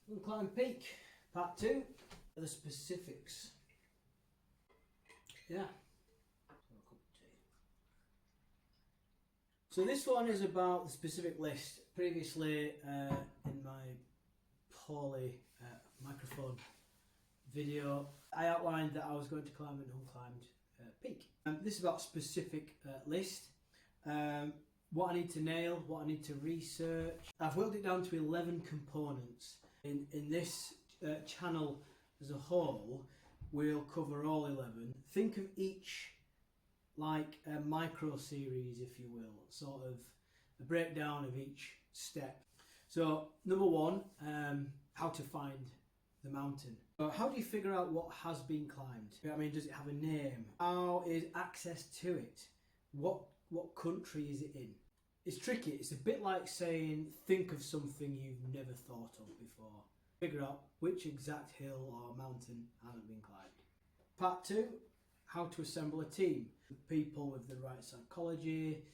Unclimbed Peak, part 2, the specifics. Yeah. So this one is about the specific list. Previously, in my poorly microphone video, I outlined that I was going to climb an unclimbed peak. This is about specific list. What I need to nail, what I need to research. I've whittled it down to 11 components. In this channel as a whole, we'll cover all 11. Think of each like a micro series, if you will, sort of a breakdown of each step. So number one, how to find the mountain. So how do you figure out what has been climbed? I mean, does it have a name? How is access to it? What country is it in? It's tricky. It's a bit like saying, think of something you've never thought of before. Figure out which exact hill or mountain hasn't been climbed. Part 2, how to assemble a team. People with the right psychology,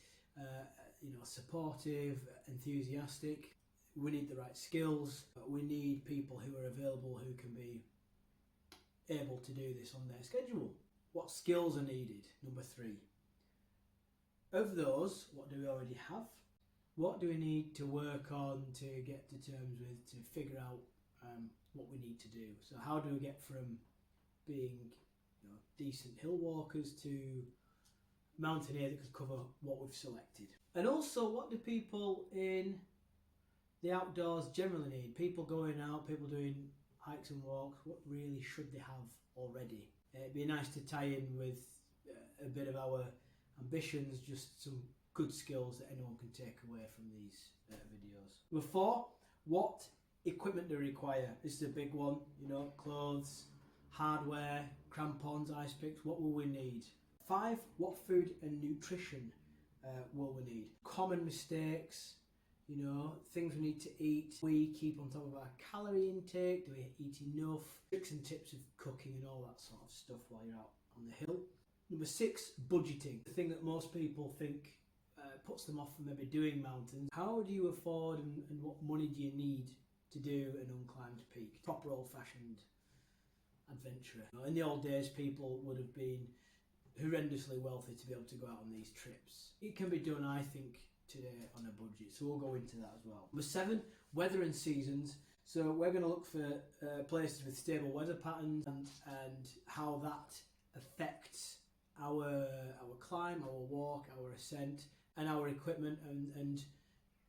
supportive, enthusiastic. We need the right skills. We need people who are available, who can be able to do this on their schedule. What skills are needed? Number 3. Of those, what do we already have? What do we need to work on, to get to terms with, to figure out what we need to do? So how do we get from being decent hill walkers to mountaineer that could cover what we've selected? And also, what do people in the outdoors generally need? People going out, people doing hikes and walks, what really should they have already? It'd be nice to tie in with a bit of our ambitions, just some good skills that anyone can take away from these videos. Number 4, what equipment do we require? This is a big one, clothes, hardware, crampons, ice picks, what will we need? 5, what food and nutrition will we need? Common mistakes, things we need to eat. We keep on top of our calorie intake, do we eat enough? Tricks and tips of cooking and all that sort of stuff while you're out on the hill. Number 6, budgeting. The thing that most people think puts them off from maybe doing mountains. How do you afford and what money do you need to do an unclimbed peak? Proper old-fashioned adventurer. In the old days, people would have been horrendously wealthy to be able to go out on these trips. It can be done, I think, today on a budget, so we'll go into that as well. Number 7, weather and seasons. So we're going to look for places with stable weather patterns and how that affects our climb, our walk, our ascent, and our equipment and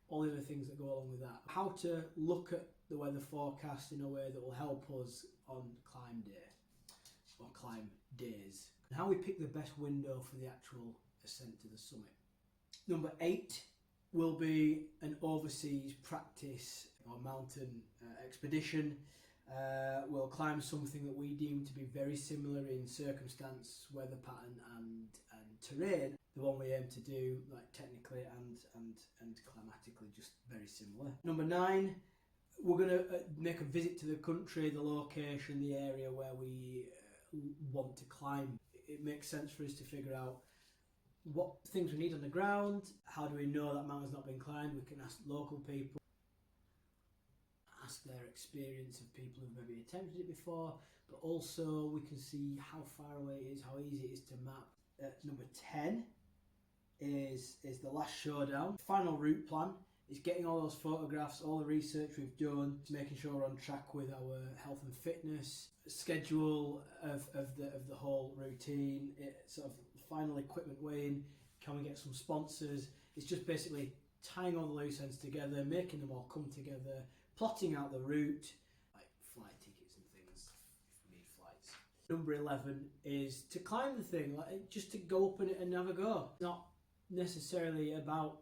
all the other things that go along with that. How to look at the weather forecast in a way that will help us on climb day or climb days. And how we pick the best window for the actual ascent to the summit. Number 8 will be an overseas practice or mountain expedition. We'll climb something that we deem to be very similar in circumstance, weather pattern and terrain. The one we aim to do, like technically and climatically, just very similar. Number 9, we're going to make a visit to the country, the location, the area where we want to climb. It makes sense for us to figure out what things we need on the ground. How do we know that mountain's not been climbed? We can ask local people, ask their experience of people who've maybe attempted it before, but also we can see how far away it is, how easy it is to map. Number 10 is the last showdown. Final route plan is getting all those photographs, all the research we've done, making sure we're on track with our health and fitness, schedule of the whole routine, sort of final equipment weighing, can we get some sponsors? It's just basically tying all the loose ends together, making them all come together, plotting out the route, like flight tickets and things if we need flights. Number 11 is to climb the thing, like just to go up on it and have a go. It's not necessarily about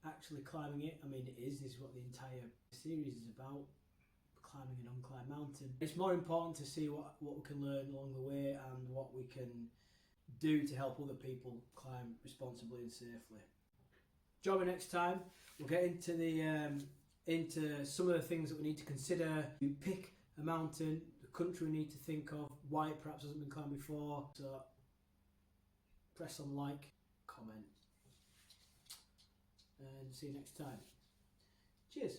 actually climbing it. I mean, it is. This is what the entire series is about, climbing an unclimbed mountain. It's more important to see what we can learn along the way and what we can do to help other people climb responsibly and safely. Join me next time. We'll get into some of the things that we need to consider. You pick a mountain, the country we need to think of, why it perhaps hasn't been climbed before. So press on like, comment, and see you next time. Cheers.